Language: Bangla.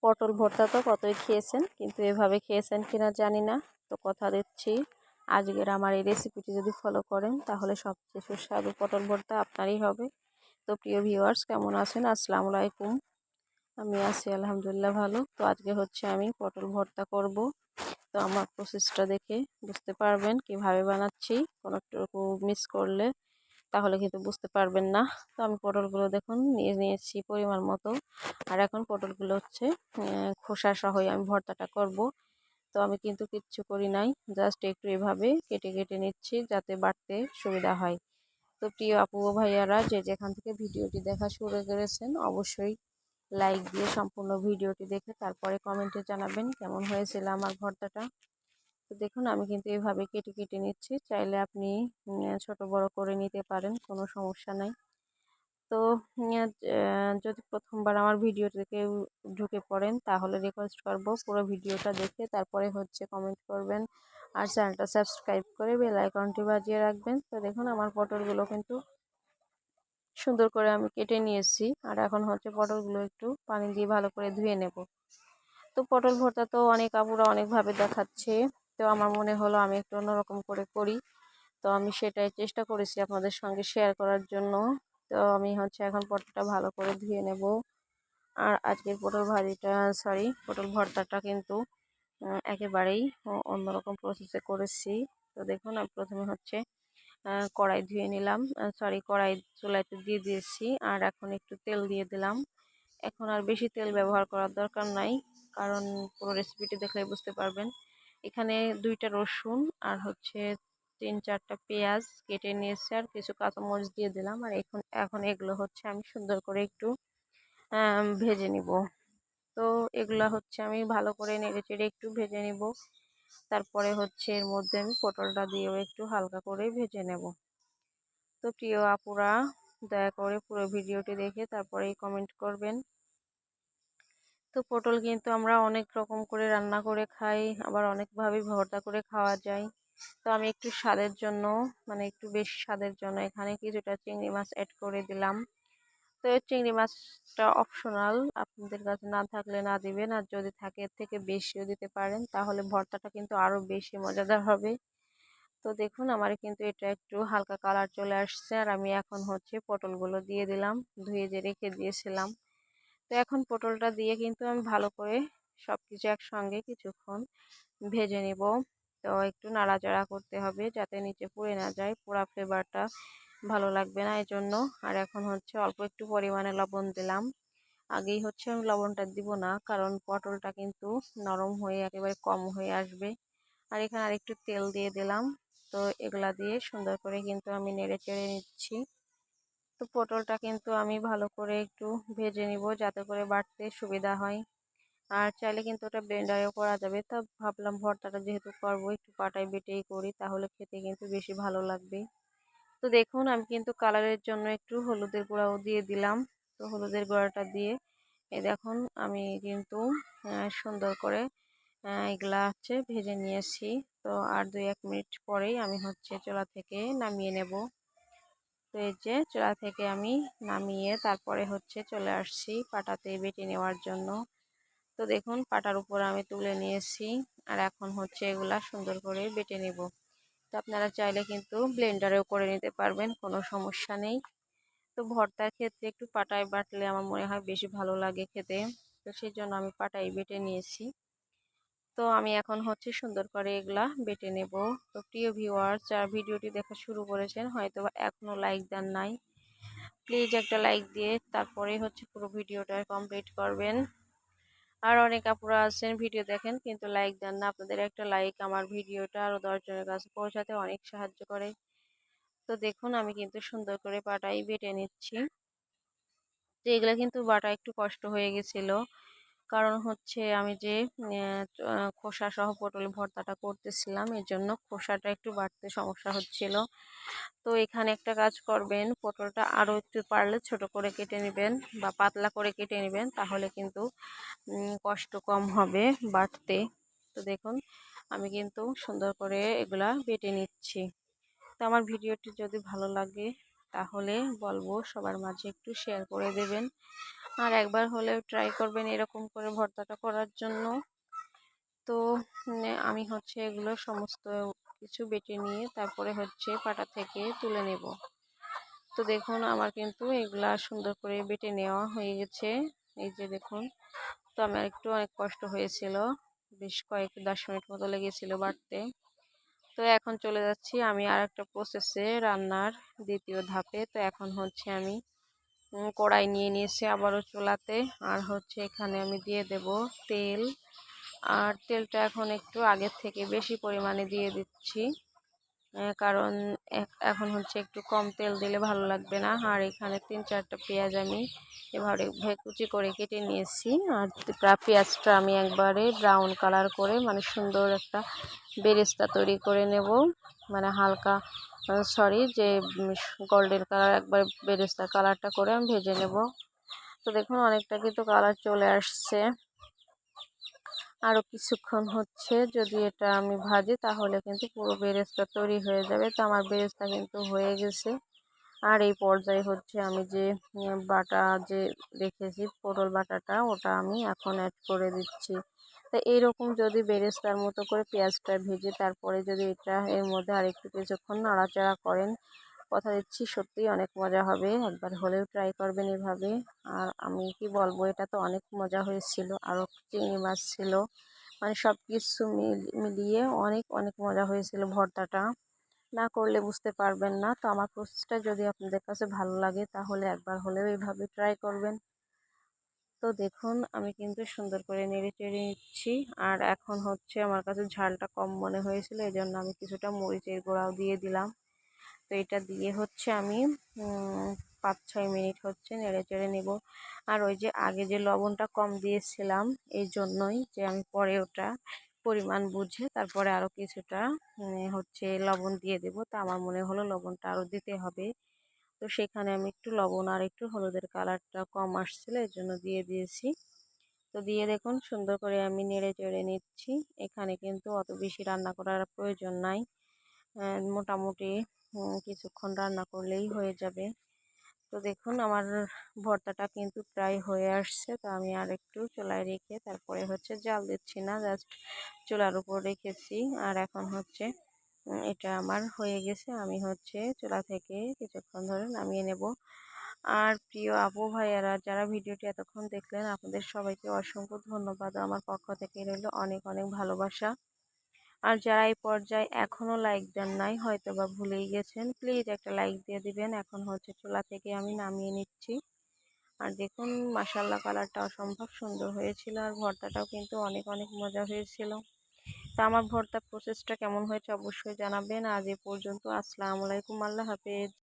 পটল ভর্তা তো কতই খেয়েছেন, কিন্তু এভাবে খেয়েছেন কিনা জানি না। তো কথা দিচ্ছি, আজকের আমার এই রেসিপিটি যদি ফলো করেন তাহলে সবচেয়ে সুস্বাদু পটল ভর্তা আপনারই হবে। তো প্রিয় ভিউয়ার্স, কেমন আছেন? আসসালামু আলাইকুম। আমি আছি আলহামদুলিল্লাহ ভালো। তো আজকে হচ্ছে আমি পটল ভর্তা করব। তো আমার প্রসেসটা দেখে বুঝতে পারবেন কিভাবে বানাচ্ছি। কোনোটুকু মিস করলে তাহলে কিন্তু বুঝতে পারবেন না। তো আমি পটলগুলো দেখুন নিয়ে নিয়েছি পরিমাণ মতো। আর এখন পটলগুলো হচ্ছে খোসা সহই আমি ভর্তাটা করব। তো আমি কিন্তু কিচ্ছু করি নাই, জাস্ট একটু এভাবে কেটে কেটে নিচ্ছি যাতে বাটতে সুবিধা হয়। তো প্রিয় আপু ও ভাইয়ারা যে যেখান থেকে ভিডিওটি দেখা শুরু করেছেন অবশ্যই লাইক দিয়ে সম্পূর্ণ ভিডিওটি দেখে তারপরে কমেন্টে জানাবেন কেমন হয়েছিল আমার ভর্তাটা। তো দেখুন আমি কিন্তু এভাবে কেটে কেটে নিচ্ছি, চাইলে আপনি ছোট বড় করে নিতে পারেন, কোনো সমস্যা নাই। তো যদি প্রথমবার আমার ভিডিওতে কেউ ঢুকে পড়েন তাহলে রিকোয়েস্ট করব পুরো ভিডিওটা দেখে তারপরে হচ্ছে কমেন্ট করবেন, আর চ্যানেলটা সাবস্ক্রাইব করে বেল আইকনটি বাজিয়ে রাখবেন। তো দেখুন আমার পটলগুলো কিন্তু সুন্দর করে আমি কেটে নিয়েছি, আর এখন হচ্ছে পটলগুলো একটু পানি দিয়ে ভালো করে ধুয়ে নেব। তো পটল ভর্তা তো অনেক আপুরা অনেকভাবে দেখাচ্ছে, তো আমার মনে হলো আমি একটু অন্যরকম করে করি। তো আমি সেটাই চেষ্টা করেছি আপনাদের সঙ্গে শেয়ার করার জন্য। তো আমি হচ্ছে এখন পটলটা ভালো করে ধুয়ে নেব। আর আজকের পটল ভর্তাটা কিন্তু একেবারেই অন্যরকম প্রসেসে করেছি। তো দেখুন আমি প্রথমে হচ্ছে কড়াই ধুয়ে নিলাম, কড়াই চুলাইতে দিয়ে দিয়েছি, আর এখন একটু তেল দিয়ে দিলাম। এখন আর বেশি তেল ব্যবহার করার দরকার নাই, কারণ পুরো রেসিপিটি দেখলে বুঝতে পারবেন। এখানে 2টা রসুন আর হচ্ছে 3-4টা পেঁয়াজ কেটে নিয়েছি, আর কিছু কাঁচামরিচ দিয়ে দিলাম। আর এখন এখন এগুলো হচ্ছে আমি সুন্দর করে একটু ভেজে নিব। তো এগুলা হচ্ছে আমি ভালো করে নেড়েচেড়ে একটু ভেজে নিব। তারপরে হচ্ছে এর মধ্যে আমি পটলটা দিয়েও একটু হালকা করে ভেজে নেব। তো প্রিয় আপুরা, দয়া করে পুরো ভিডিওটি দেখে তারপরেই কমেন্ট করবেন। তো পটল কিন্তু আমরা অনেক রকম করে রান্না করে খাই, আবার অনেকভাবে ভর্তা করে খাওয়া যায়। তো আমি একটু স্বাদের জন্য, মানে একটু বেশি স্বাদের জন্য এখানে কিছুটা চিংড়ি মাছ অ্যাড করে দিলাম। তো এই চিংড়ি মাছটা অপশনাল, আপনাদের কাছে না থাকলে না দিবেন, আর যদি থাকে এর থেকে বেশিও দিতে পারেন, তাহলে ভর্তাটা কিন্তু আরো বেশি মজাদার হবে। তো দেখুন আমার কিন্তু এটা একটু হালকা কালার চলে আসছে, আর আমি এখন হচ্ছে পটলগুলো দিয়ে দিলাম, ধুয়ে যে রেখে দিয়েছিলাম। তো এখন পটলটা দিয়ে কিন্তু আমি ভালো করে সবকিছু একসঙ্গে কিছুক্ষণ ভেজে নিব। তো একটু নাড়াচাড়া করতে হবে যাতে নিচে পুড়ে না যায়, পোড়া ফ্লেভারটা ভালো লাগবে না এই জন্য। আর এখন হচ্ছে অল্প একটু পরিমাণে লবণ দিলাম। আগেই হচ্ছে আমি লবণটা দিব না, কারণ পটলটা কিন্তু নরম হয়ে একেবারে কম হয়ে আসবে। আর এখানে আর একটু তেল দিয়ে দিলাম। তো এগুলা দিয়ে সুন্দর করে কিন্তু আমি নেড়ে চেড়ে নিচ্ছি। তো পটলটা কিন্তু আমি ভালো করে একটু ভেজে নিব যাতে করে বাটতে সুবিধা হয়। আর চাইলে কিন্তু ওটা ব্লেন্ডারেও করা যাবে, তা ভাবলাম ভর্তাটা যেহেতু করবো একটু পাটায় বেটেই করি, তাহলে খেতে কিন্তু বেশি ভালো লাগবে। তো দেখুন আমি কিন্তু কালারের জন্য একটু হলুদের গুঁড়াও দিয়ে দিলাম। তো হলুদের গুঁড়াটা দিয়ে এই দেখুন আমি কিন্তু সুন্দর করে এগুলা হচ্ছে ভেজে নিয়েছি। তো আর 2-1 মিনিট পরেই আমি হচ্ছে চুলা থেকে নামিয়ে নেব। তো এই যে চুলা থেকে আমি নামিয়ে তারপরে হচ্ছে চলে আসছি পাটাতে বেটে নেওয়ার জন্য। তো দেখুন পাটার উপর আমি তুলে নিয়েছি, আর এখন হচ্ছে এগুলা সুন্দর করে বেটে নেব। তো আপনারা চাইলে কিন্তু ব্লেন্ডারেও করে নিতে পারবেন, কোনো সমস্যা নেই। তো ভর্তার ক্ষেত্রে একটু পাটায় বাটলে আমার মনে হয় বেশি ভালো লাগে খেতে। তো সেই জন্য আমি পাটায় বেটে নিয়েছি। তো আমি এখন হচ্ছে সুন্দর করে এগুলা বেটে নেব। তো প্রিয় ভিউয়ার্স, যারা ভিডিওটি দেখা শুরু করেছেন হয়তো এখনো লাইক দেন নাই, প্লিজ একটা লাইক দিয়ে তারপরে হচ্ছে পুরো ভিডিওটা কমপ্লিট করবেন। আর অনেক আপুরা আছেন ভিডিও দেখেন কিন্তু লাইক দেন না, আপনাদের একটা লাইক আমার ভিডিওটা আরো 10 জনের কাছে পৌঁছাতে অনেক সাহায্য করে। তো দেখুন আমি কিন্তু সুন্দর করে পাটাই বেটে নিচ্ছি। তো এগুলা কিন্তু বাটা একটু কষ্ট হয়ে গেছিল, কারণ হচ্ছে আমি যে খোসা সহ পটল ভর্তাটা করতেছিলাম, এর জন্য খোসাটা একটু বাটতে সমস্যা হচ্ছিল। তো এখানে একটা কাজ করবেন, পটলটা আরও একটু পারলে ছোট করে কেটে নেবেন বা পাতলা করে কেটে নেবেন, তাহলে কিন্তু কষ্ট কম হবে বাটতে। তো দেখুন আমি কিন্তু সুন্দর করে এগুলা বেটে নিচ্ছি। তো আমার ভিডিওটি যদি ভালো লাগে তাহলে বলবো সবার মাঝে একটু শেয়ার করে দেবেন, আর একবার হলেও ট্রাই করবেন এরকম করে ভর্তাটা করার জন্য। তো আমি হচ্ছে এগুলো সমস্ত কিছু বেটে নিয়ে তারপরে হচ্ছে পাটা থেকে তুলে নেব। তো দেখুন আমার কিন্তু এগুলা সুন্দর করে বেটে নেওয়া হয়ে গেছে। এই যে দেখুন, তো আমার একটু অনেক কষ্ট হয়েছিল, বেশ 10 মিনিট মতো লেগেছিল বাটতে। তো এখন চলে যাচ্ছি আমি আর একটা প্রসেসে, রান্নার দ্বিতীয় ধাপে। তো এখন হচ্ছে আমি কড়াই নিয়ে নিয়েছি আবারও চুলাতে, আর হচ্ছে এখানে আমি দিয়ে দেব তেল। আর তেলটা এখন একটু আগের থেকে বেশি পরিমাণে দিয়ে দিচ্ছি, কারণ এখন হচ্ছে একটু কম তেল দিলে ভালো লাগবে না। আর এখানে 3-4টা পেঁয়াজ আমি এভাবে কুচি করে কেটে নিয়েছি। আর পেঁয়াজটা আমি একবারে ব্রাউন কালার করে, মানে সুন্দর একটা বেরেস্তা তৈরি করে নেব, মানে হালকা যে গোল্ডেন কালার, একবার বেরেস্তা কালারটা করে আমি ভেজে নেব। তো দেখুন অনেকটা কিন্তু কালার চলে আসছে। আরও কিছুক্ষণ হচ্ছে যদি এটা আমি ভাজি তাহলে কিন্তু পুরো বেরেস্তা তৈরি হয়ে যাবে। তো আমার বেরেস্তা কিন্তু হয়ে গেছে। আর এই পর্যায়ে হচ্ছে আমি যে বাটা যে রেখেছি পটল বাটাটা, ওটা আমি এখন অ্যাড করে দিচ্ছি। তো এইরকম যদি বেরেস্তার মতো করে পেঁয়াজটা ভেজে তারপরে যদি এটা এর মধ্যে আরেকটু কিছুক্ষণ নাড়াচাড়া করেন, কথা দিচ্ছি সত্যিই অনেক মজা হবে। একবার হলেও ট্রাই করবেন এভাবে। আর আমি কি বলবো, এটা তো অনেক মজা হয়েছিল। আরও চিংড়ি মাছ ছিল, মানে সব কিছু মিলিয়ে অনেক অনেক মজা হয়েছিল ভর্তাটা। না করলে বুঝতে পারবেন না। তো আমার প্রসেসটা যদি আপনাদের কাছে ভালো লাগে তাহলে একবার হলেও এইভাবে ট্রাই করবেন। তো দেখুন আমি কিন্তু সুন্দর করে নেড়ে চেড়ে নিচ্ছি। আর এখন হচ্ছে আমার কাছে ঝালটা কম মনে হয়েছিল, এই জন্য আমি কিছুটা মরিচের গুঁড়াও দিয়ে দিলাম। তো এটা দিয়ে হচ্ছে আমি 5-6 মিনিট হচ্ছে নেড়ে চেড়ে নেব। আর ওই যে আগে যে লবণটা কম দিয়েছিলাম, এই জন্যই যে আমি পরে ওটা পরিমাণ বুঝে তারপরে আরও কিছুটা হচ্ছে লবণ দিয়ে দেব। তো আমার মনে হলো লবণটা আরও দিতে হবে। তো সেখানে আমি একটু লবণ আর একটু হলুদের কালারটা কম আসছিল, এর জন্য দিয়ে দিয়েছি। তো দিয়ে দেখুন সুন্দর করে আমি নেড়ে চেড়ে নিচ্ছি। এখানে কিন্তু অত বেশি রান্না করার প্রয়োজন নাই, মোটামুটি কিছুক্ষণ রান্না করলেই হয়ে যাবে। তো দেখুন আমার ভর্তাটা কিন্তু প্রায় হয়ে আসছে। তো আমি আর একটু চুলায় রেখে তারপরে হচ্ছে জাল দিচ্ছি না, জাস্ট চুলার উপর রেখেছি। আর এখন হচ্ছে এটা আমার হয়ে গেছে, আমি হচ্ছে চুলা থেকে কিছুক্ষণ ধরে নামিয়ে নেব। আর প্রিয় আপু ভাইয়ারা যারা ভিডিওটি এতক্ষণ দেখলেন, আপনাদের সবাইকে অসংখ্য ধন্যবাদ। আমার পক্ষ থেকে রইল অনেক অনেক ভালোবাসা। আর যারা এই পর্যায়ে এখনও লাইক দেন নাই, হয়তো বা ভুলেই গেছেন, প্লিজ একটা লাইক দিয়ে দিবেন। এখন হচ্ছে চুলা থেকে আমি নামিয়ে নিচ্ছি। আর দেখুন মাশাআল্লাহ কালারটা অসম্ভব সুন্দর হয়েছিল, আর ভর্তাটাও কিন্তু অনেক অনেক মজা হয়েছিল। তো আমার ভর্তার প্রসেসটা কেমন হয়েছে অবশ্যই জানাবেন। আজ এ পর্যন্ত, আসসালামু আলাইকুম, আল্লাহ হাফেজ।